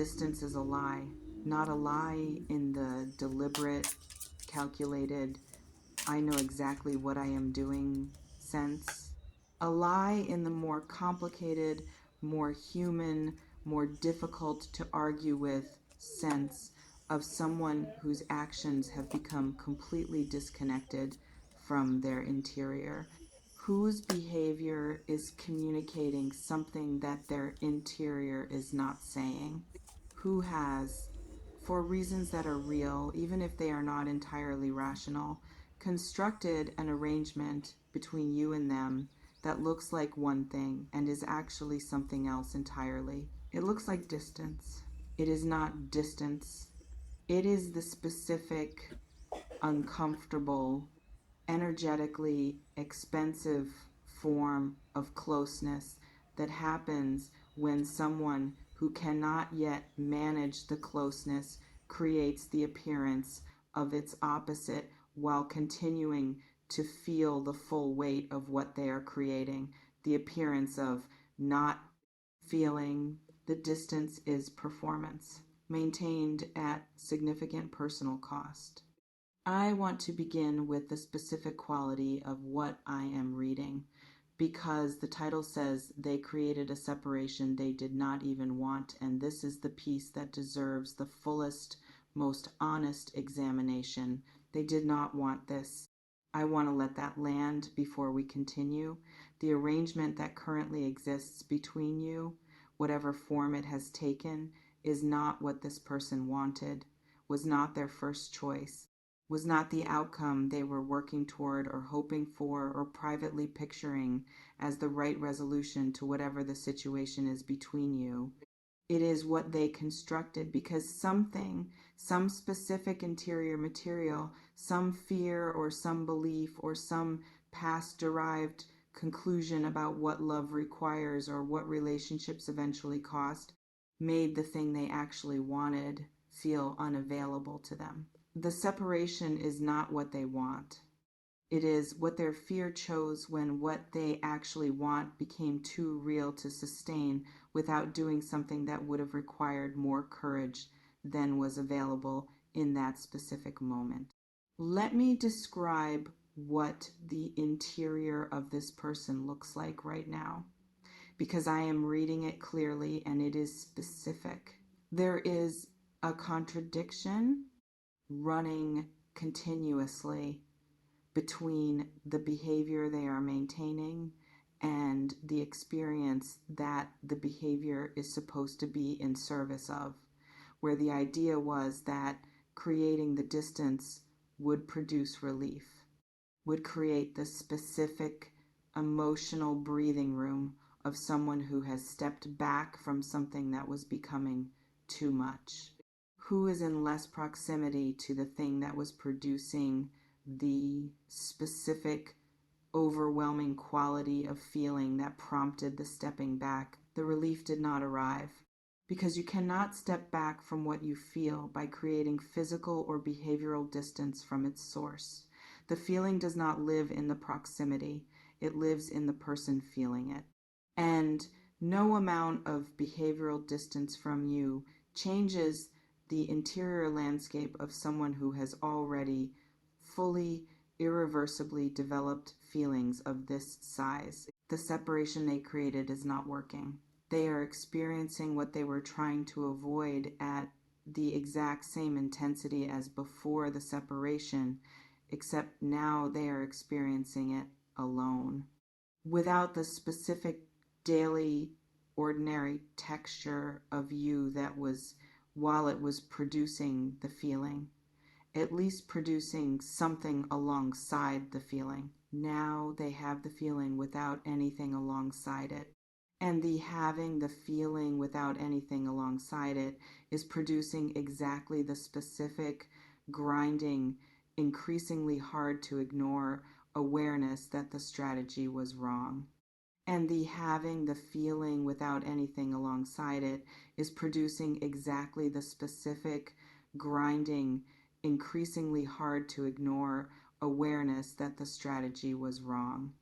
distance is a lie. Not a lie in the deliberate, calculated, I know exactly what I am doing sense. A lie in the more complicated, more human, more difficult to argue with sense of someone whose actions have become completely disconnected from their interior, whose behavior is communicating something that their interior is not saying, who has, for reasons that are real, even if they are not entirely rational, constructed an arrangement between you and them that looks like one thing and is actually something else entirely. It looks like distance. It is not distance. It is the specific, uncomfortable, energetically expensive form of closeness that happens when someone who cannot yet manage the closeness creates the appearance of its opposite while continuing to feel the full weight of what they are creating. The appearance of not feeling the distance is performance, maintained at significant personal cost. I want to begin with the specific quality of what I am reading because the title says they created a separation they did not even want, and this is the piece that deserves the fullest, most honest examination. They did not want this. I want to let that land before we continue. The arrangement that currently exists between you, whatever form it has taken, is not what this person wanted, was not their first choice, was not the outcome they were working toward or hoping for or privately picturing as the right resolution to whatever the situation is between you. It is what they constructed because something, some specific interior material, some fear or some belief or some past derived conclusion about what love requires or what relationships eventually cost, made the thing they actually wanted feel unavailable to them. The separation is not what they want. It is what their fear chose when what they actually want became too real to sustain without doing something that would have required more courage than was available in that specific moment. Let me describe what the interior of this person looks like right now, because I am reading it clearly and it is specific. There is a contradiction running continuously between the behavior they are maintaining and the experience that the behavior is supposed to be in service of, where the idea was that creating the distance would produce relief, would create the specific emotional breathing room of someone who has stepped back from something that was becoming too much, who is in less proximity to the thing that was producing the specific, overwhelming quality of feeling that prompted the stepping back. The relief did not arrive because you cannot step back from what you feel by creating physical or behavioral distance from its source. The feeling does not live in the proximity, it lives in the person feeling it. And no amount of behavioral distance from you changes the interior landscape of someone who has already fully, irreversibly developed feelings of this size. The separation they created is not working. They are experiencing what they were trying to avoid at the exact same intensity as before the separation, except now they are experiencing it alone, without the specific daily, ordinary texture of you that was while it was producing the feeling, at least producing something alongside the feeling. Now they have the feeling without anything alongside it. And the having the feeling without anything alongside it is producing exactly the specific, grinding, increasingly hard to ignore awareness that the strategy was wrong. And the having the feeling without anything alongside it is producing exactly the specific, grinding, increasingly hard to ignore awareness that the strategy was wrong.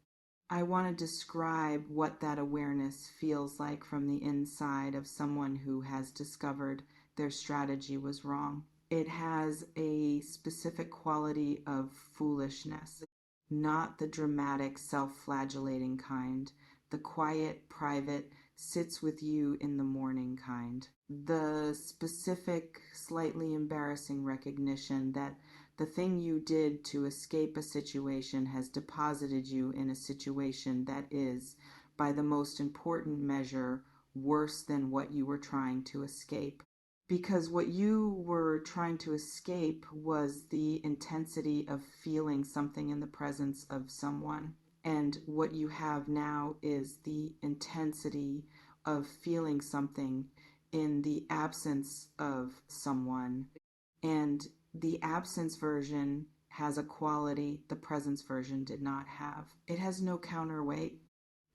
I want to describe what that awareness feels like from the inside of someone who has discovered their strategy was wrong. It has a specific quality of foolishness, not the dramatic, self flagellating kind, the quiet, private, sits with you in the morning kind. The specific, slightly embarrassing recognition that the thing you did to escape a situation has deposited you in a situation that is, by the most important measure, worse than what you were trying to escape. Because what you were trying to escape was the intensity of feeling something in the presence of someone. And what you have now is the intensity of feeling something in the absence of someone. And the absence version has a quality the presence version did not have. It has no counterweight.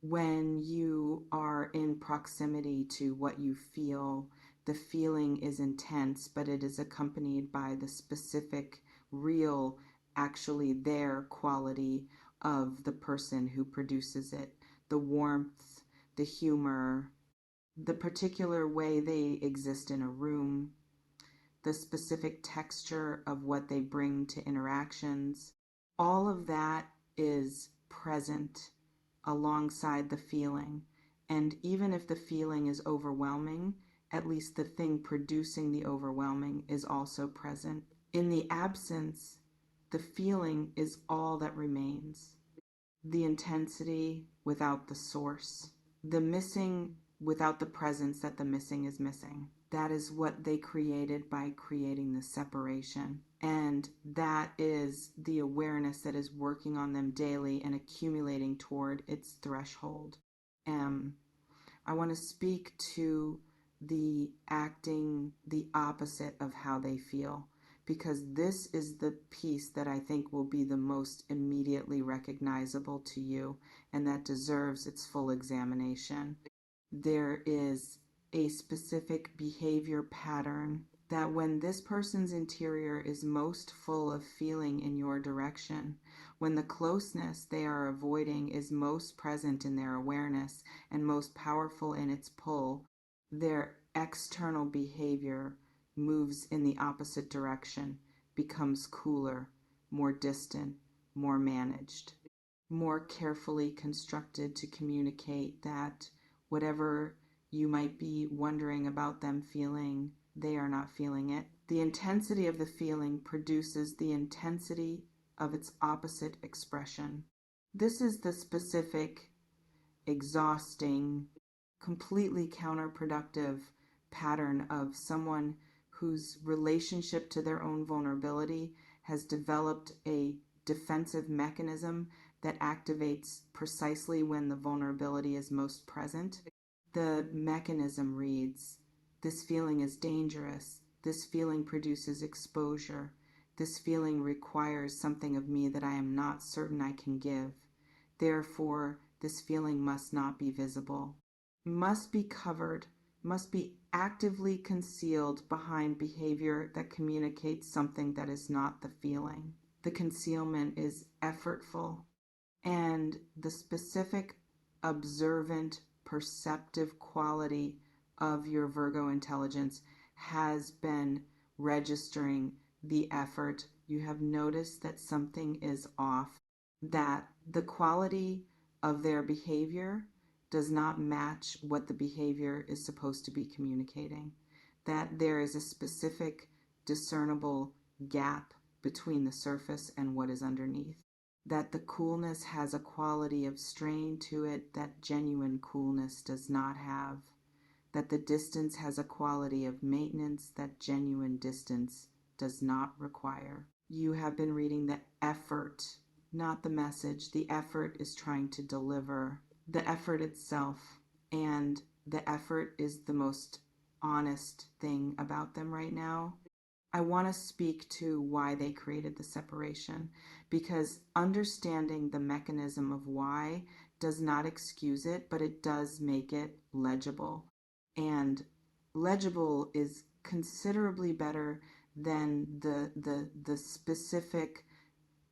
When you are in proximity to what you feel, the feeling is intense, but it is accompanied by the specific, real, actually there quality of the person who produces it. The warmth, the humor, the particular way they exist in a room, the specific texture of what they bring to interactions. All of that is present alongside the feeling. And even if the feeling is overwhelming, at least the thing producing the overwhelming is also present. In the absence, the feeling is all that remains. The intensity without the source. The missing without the presence that the missing is missing. That is what they created by creating the separation. And that is the awareness that is working on them daily and accumulating toward its threshold. I want to speak to the acting the opposite of how they feel, because this is the piece that I think will be the most immediately recognizable to you and that deserves its full examination. There is a specific behavior pattern that when this person's interior is most full of feeling in your direction, when the closeness they are avoiding is most present in their awareness and most powerful in its pull, their external behavior moves in the opposite direction, becomes cooler, more distant, more managed, more carefully constructed to communicate that whatever you might be wondering about them feeling, they are not feeling it. The intensity of the feeling produces the intensity of its opposite expression. This is the specific, exhausting, completely counterproductive pattern of someone whose relationship to their own vulnerability has developed a defensive mechanism that activates precisely when the vulnerability is most present. The mechanism reads, this feeling is dangerous. This feeling produces exposure. This feeling requires something of me that I am not certain I can give. Therefore, this feeling must not be visible, must be covered, must be actively concealed behind behavior that communicates something that is not the feeling. The concealment is effortful, and the specific observant, perceptive quality of your Virgo intelligence has been registering the effort. You have noticed that something is off, that the quality of their behavior does not match what the behavior is supposed to be communicating, that there is a specific discernible gap between the surface and what is underneath, that the coolness has a quality of strain to it that genuine coolness does not have, that the distance has a quality of maintenance that genuine distance does not require. You have been reading the effort, not the message. The effort is trying to deliver the effort itself, and the effort is the most honest thing about them right now. I want to speak to why they created the separation, because understanding the mechanism of why does not excuse it, but it does make it legible. And legible is considerably better than the specific,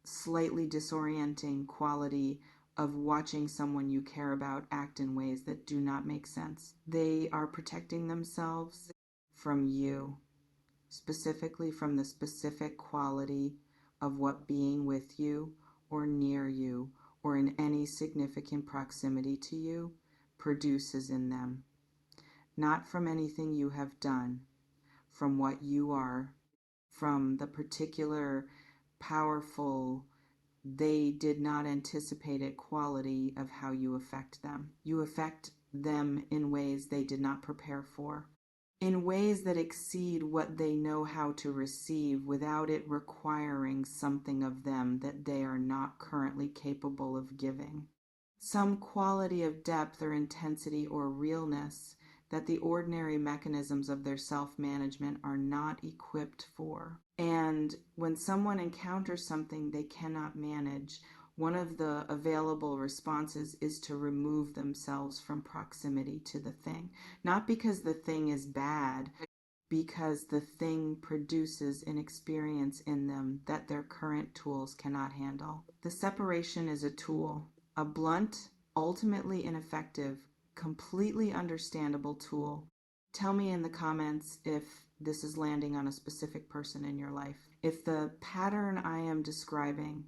slightly disorienting quality of watching someone you care about act in ways that do not make sense. They are protecting themselves from you, specifically from the specific quality of what being with you or near you or in any significant proximity to you produces in them. Not from anything you have done, from what you are, from the particular powerful, they did not anticipate it quality of how you affect them. You affect them in ways they did not prepare for, in ways that exceed what they know how to receive without it requiring something of them that they are not currently capable of giving. Some quality of depth or intensity or realness that the ordinary mechanisms of their self-management are not equipped for. And when someone encounters something they cannot manage, one of the available responses is to remove themselves from proximity to the thing. Not because the thing is bad, because the thing produces an experience in them that their current tools cannot handle. The separation is a tool, a blunt, ultimately ineffective, completely understandable tool. Tell me in the comments if this is landing on a specific person in your life. If the pattern I am describing,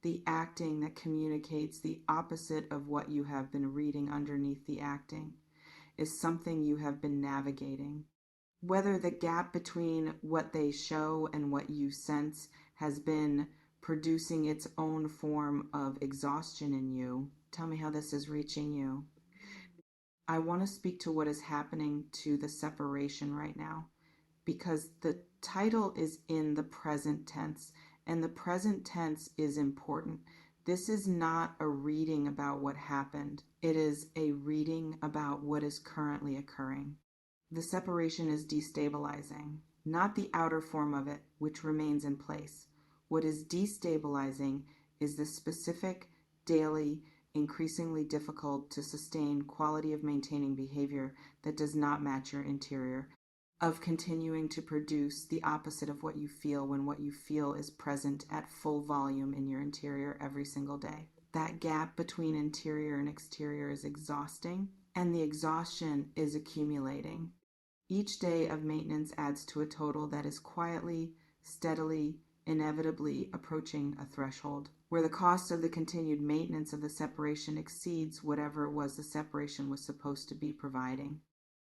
the acting that communicates the opposite of what you have been reading underneath the acting, is something you have been navigating, whether the gap between what they show and what you sense has been producing its own form of exhaustion in you, tell me how this is reaching you. I want to speak to what is happening to the separation right now, because the title is in the present tense, and the present tense is important. This is not a reading about what happened. It is a reading about what is currently occurring. The separation is destabilizing, not the outer form of it, which remains in place. What is destabilizing is the specific, daily, increasingly difficult to sustain quality of maintaining behavior that does not match your interior, of continuing to produce the opposite of what you feel when what you feel is present at full volume in your interior every single day. That gap between interior and exterior is exhausting, and the exhaustion is accumulating. Each day of maintenance adds to a total that is quietly, steadily, inevitably approaching a threshold, where the cost of the continued maintenance of the separation exceeds whatever it was the separation was supposed to be providing,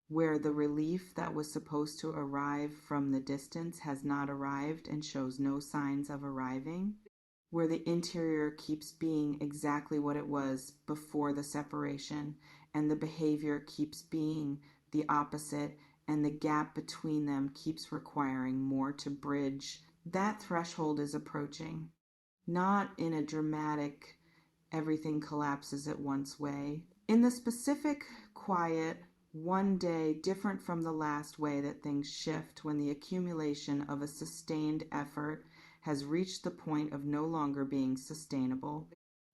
where the relief that was supposed to arrive from the distance has not arrived and shows no signs of arriving, where the interior keeps being exactly what it was before the separation, and the behavior keeps being the opposite, and the gap between them keeps requiring more to bridge. That threshold is approaching, not in a dramatic, everything collapses at once way. In the specific, quiet, one day different from the last way that things shift when the accumulation of a sustained effort has reached the point of no longer being sustainable.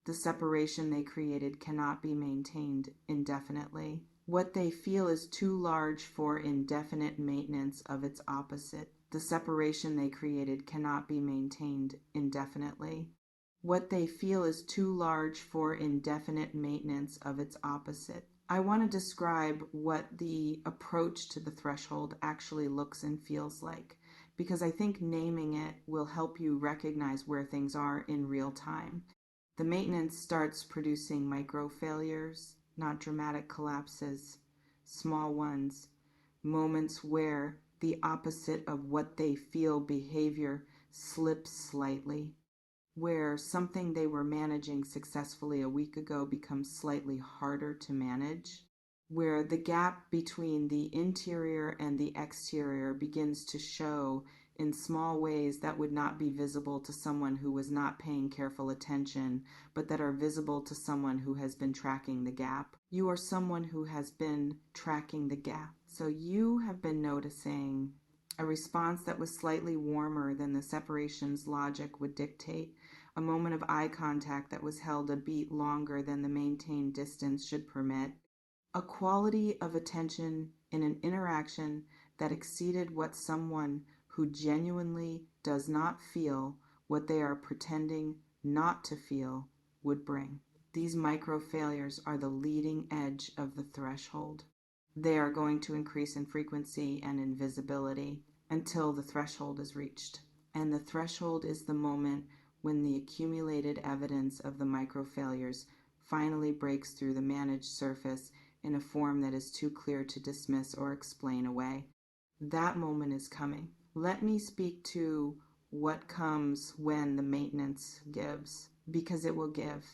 The separation they created cannot be maintained indefinitely. What they feel is too large for indefinite maintenance of its opposite. The separation they created cannot be maintained indefinitely. What they feel is too large for indefinite maintenance of its opposite. I want to describe what the approach to the threshold actually looks and feels like, because I think naming it will help you recognize where things are in real time. The maintenance starts producing micro failures, not dramatic collapses, small ones, moments where the opposite of what they feel behavior slips slightly, where something they were managing successfully a week ago becomes slightly harder to manage, where the gap between the interior and the exterior begins to show in small ways that would not be visible to someone who was not paying careful attention, but that are visible to someone who has been tracking the gap. You are someone who has been tracking the gap. So you have been noticing a response that was slightly warmer than the separation's logic would dictate, a moment of eye contact that was held a beat longer than the maintained distance should permit, a quality of attention in an interaction that exceeded what someone who genuinely does not feel what they are pretending not to feel would bring. These micro failures are the leading edge of the threshold. They are going to increase in frequency and in visibility until the threshold is reached. And the threshold is the moment when the accumulated evidence of the micro failures finally breaks through the managed surface in a form that is too clear to dismiss or explain away. That moment is coming. Let me speak to what comes when the maintenance gives, because it will give.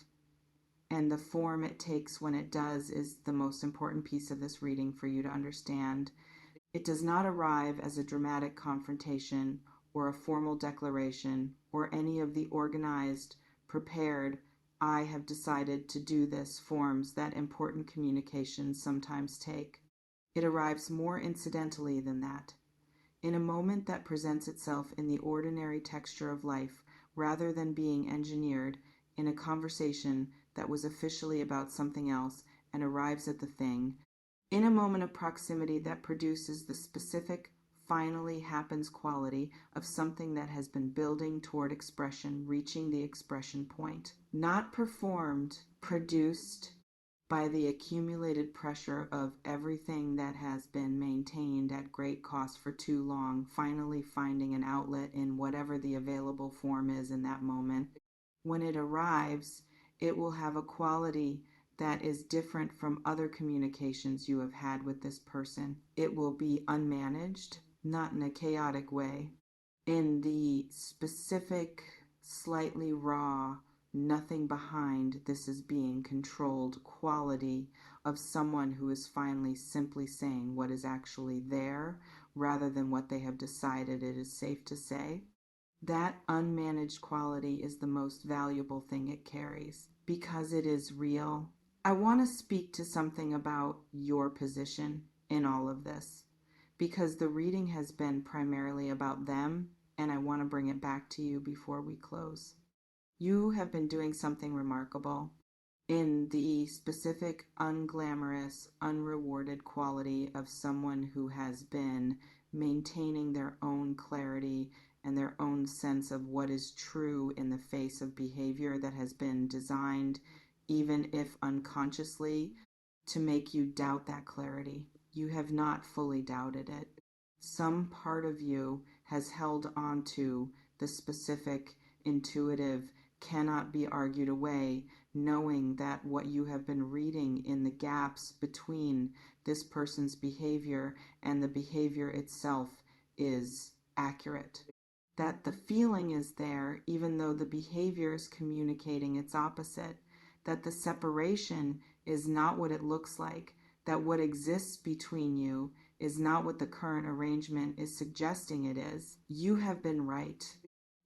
And the form it takes when it does is the most important piece of this reading for you to understand. It does not arrive as a dramatic confrontation or a formal declaration or any of the organized, prepared, I have decided to do this forms that important communications sometimes take. It arrives more incidentally than that, in a moment that presents itself in the ordinary texture of life rather than being engineered in a conversation that was officially about something else and arrives at the thing, in a moment of proximity that produces the specific, finally happens quality of something that has been building toward expression, reaching the expression point. Not performed, produced by the accumulated pressure of everything that has been maintained at great cost for too long, finally finding an outlet in whatever the available form is in that moment. When it arrives, it will have a quality that is different from other communications you have had with this person. It will be unmanaged, not in a chaotic way, in the specific, slightly raw, nothing behind this is being controlled quality of someone who is finally simply saying what is actually there rather than what they have decided it is safe to say. That unmanaged quality is the most valuable thing it carries because it is real. I want to speak to something about your position in all of this because the reading has been primarily about them, and I want to bring it back to you before we close. You have been doing something remarkable in the specific, unglamorous, unrewarded quality of someone who has been maintaining their own clarity and their own sense of what is true in the face of behavior that has been designed, even if unconsciously, to make you doubt that clarity. You have not fully doubted it. Some part of you has held on to the specific, intuitive, cannot be argued away, knowing that what you have been reading in the gaps between this person's behavior and the behavior itself is accurate. That the feeling is there, even though the behavior is communicating its opposite. That the separation is not what it looks like. That what exists between you is not what the current arrangement is suggesting it is. You have been right.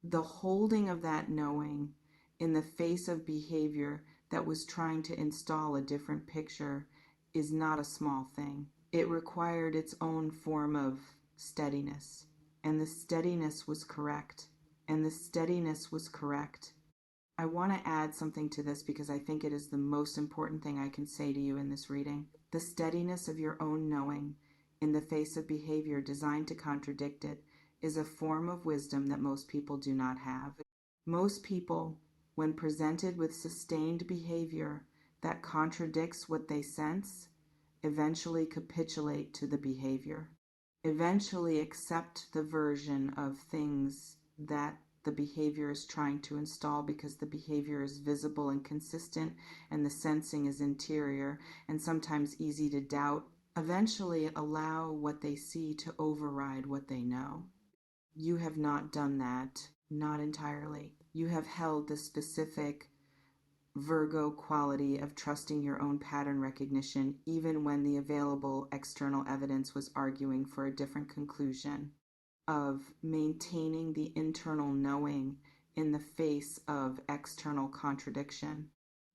The holding of that knowing in the face of behavior that was trying to install a different picture is not a small thing. It required its own form of steadiness. And the steadiness was correct. And the steadiness was correct. I want to add something to this because I think it is the most important thing I can say to you in this reading. The steadiness of your own knowing in the face of behavior designed to contradict it is a form of wisdom that most people do not have. Most people, when presented with sustained behavior that contradicts what they sense, eventually capitulate to the behavior, eventually accept the version of things that the behavior is trying to install because the behavior is visible and consistent and the sensing is interior and sometimes easy to doubt, eventually allow what they see to override what they know. You have not done that, not entirely. You have held the specific Virgo quality of trusting your own pattern recognition even when the available external evidence was arguing for a different conclusion, of maintaining the internal knowing in the face of external contradiction,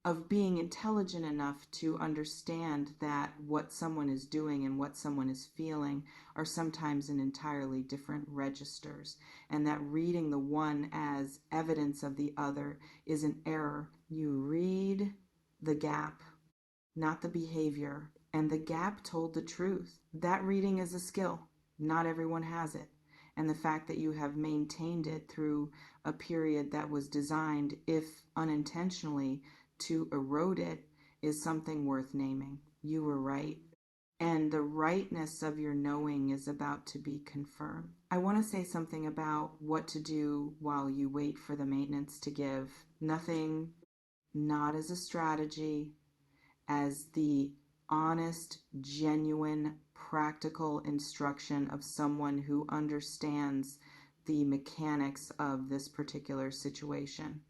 of being intelligent enough to understand that what someone is doing and what someone is feeling are sometimes in entirely different registers, and that reading the one as evidence of the other is an error. You read the gap, not the behavior, and the gap told the truth. That reading is a skill. Not everyone has it. And the fact that you have maintained it through a period that was designed, if unintentionally, to erode it is something worth naming. You were right. And the rightness of your knowing is about to be confirmed. I want to say something about what to do while you wait for the maintenance to give. Nothing, not as a strategy, as the honest, genuine, practical instruction of someone who understands the mechanics of this particular situation.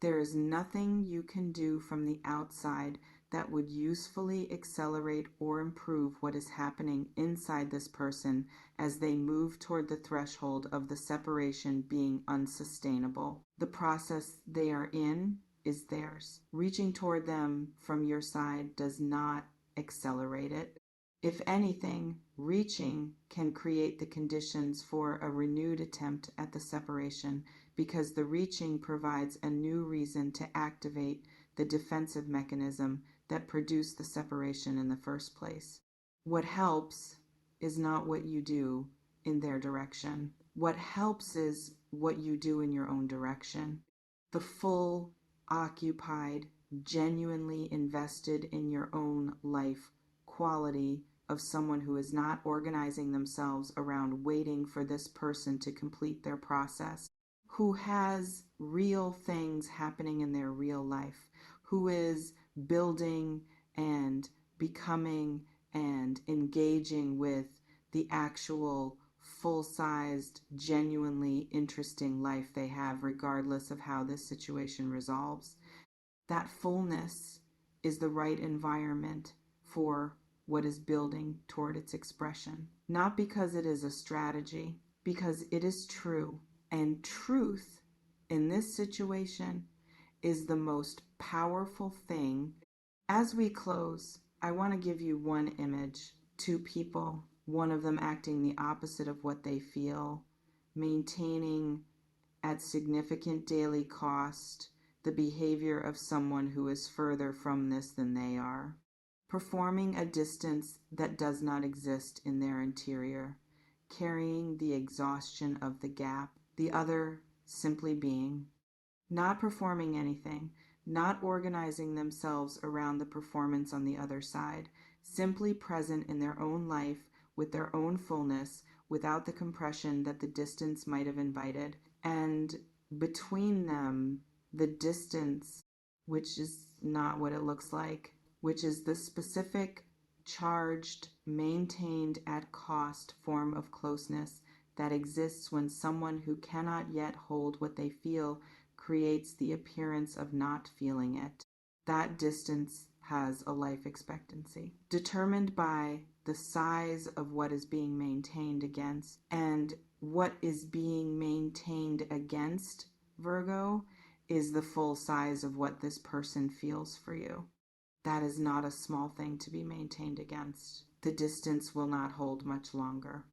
There is nothing you can do from the outside that would usefully accelerate or improve what is happening inside this person as they move toward the threshold of the separation being unsustainable. The process they are in is theirs. Reaching toward them from your side does not accelerate it. If anything, reaching can create the conditions for a renewed attempt at the separation because the reaching provides a new reason to activate the defensive mechanism that produced the separation in the first place. What helps is not what you do in their direction. What helps is what you do in your own direction. The full, occupied, genuinely invested in your own life quality of someone who is not organizing themselves around waiting for this person to complete their process, who has real things happening in their real life, who is building and becoming and engaging with the actual full-sized, genuinely interesting life they have, regardless of how this situation resolves. That fullness is the right environment for what is building toward its expression. Not because it is a strategy, because it is true. And truth in this situation is the most powerful thing. As we close, I want to give you one image. Two people, one of them acting the opposite of what they feel, maintaining at significant daily cost the behavior of someone who is further from this than they are, performing a distance that does not exist in their interior, carrying the exhaustion of the gap, the other simply being, not performing anything, not organizing themselves around the performance on the other side, simply present in their own life with their own fullness, without the compression that the distance might have invited. And between them, the distance, which is not what it looks like, which is the specific, charged, maintained at cost form of closeness that exists when someone who cannot yet hold what they feel creates the appearance of not feeling it. That distance has a life expectancy, determined by the size of what is being maintained against. And what is being maintained against, Virgo, is the full size of what this person feels for you. That is not a small thing to be maintained against. The distance will not hold much longer.